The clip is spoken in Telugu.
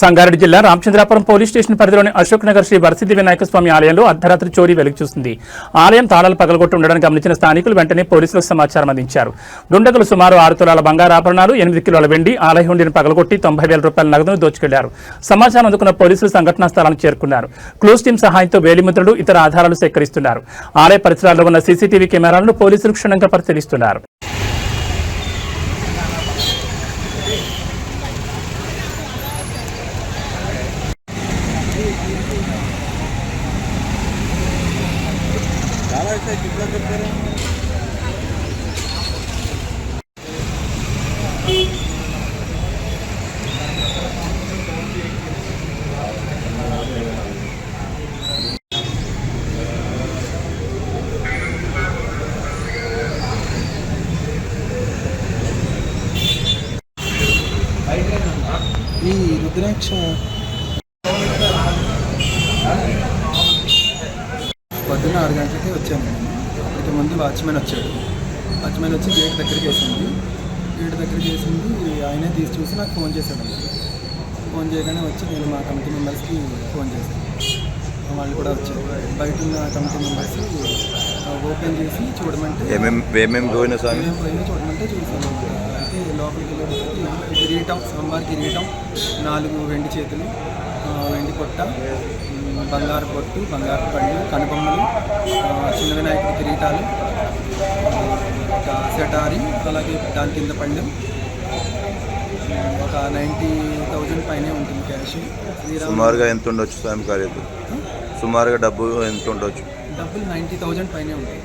సంగారెడ్డి జిల్లా రామచంద్రాపురం పోలీస్ స్టేషన్ పరిధిలోని అశోక్ నగర్ శ్రీ వరసిద్ధి వినాయక స్వామి ఆలయంలో అర్ధరాత్రి చోరీ వెలుగు చూసింది. ఆలయం తాళాలు పగలగొట్టి ఉండడానికి గమనించిన స్థానికులు వెంటనే పోలీసులకు సమాచారం అందించారు. దుండగులు సుమారు 6 తులాల బంగారు ఆభరణాలు, 8 కిలోల వెండి, ఆలయ హుండీని పగలగొట్టి 90,000 రూపాయల నగదును దోచుకెళ్లారు. సమాచారం అందుకున్న పోలీసులు సంఘటనా స్థలానికి చేరుకున్నారు. క్లూస్ టీం సహాయంతో వేలిముద్రలు, ఇతర ఆధారాలు సేకరిస్తున్నారు. ఆలయ పరిసరాల్లో ఉన్న సీసీటీవీ కెమెరాలను పోలీసులు క్షుణ్ణంగా పరిశీలిస్తున్నారు. ఈ రుద్రాక్ష పొద్దున్న 6 గంటలకి వచ్చాను. ఇంతకుముందు వాచ్మెన్ వచ్చాడు. వాచ్మెన్ వచ్చి గేట్ దగ్గరికి వేసింది. ఆయనే తీసి చూసి నాకు ఫోన్ చేశాడు. ఫోన్ చేయగానే వచ్చి నేను మా కమిటీ మెంబర్స్కి ఫోన్ చేశాను. వాళ్ళు కూడా వచ్చారు. బయట ఉన్న కమిటీ మెంబర్స్ ఓపెన్ చేసి చూడమంటే చూడమంటే చూసాను. అయితే లోపలికి వెళ్ళేటప్పటికి కిరీటం, స్వామివారి కిరీటం, 4 వెండి చేతులు, వెండి పొట్ట, బంగారు పొట్టు, బంగారు పళ్ళు, కనుబొమ్మలు, చిన్న వినాయకుడి కిరీటాలు, సెటారి, అలాగే దాని కింద పందెం, ఒక 90,000 పైనే ఉంటుంది క్యాష్. సుమారుగా ఎంత ఉండొచ్చు స్వామి కార్యక్రమం? సుమారుగా డబ్బు ఎంత ఉండొచ్చు? డబ్బులు 90,000 పైనే ఉంటాయి.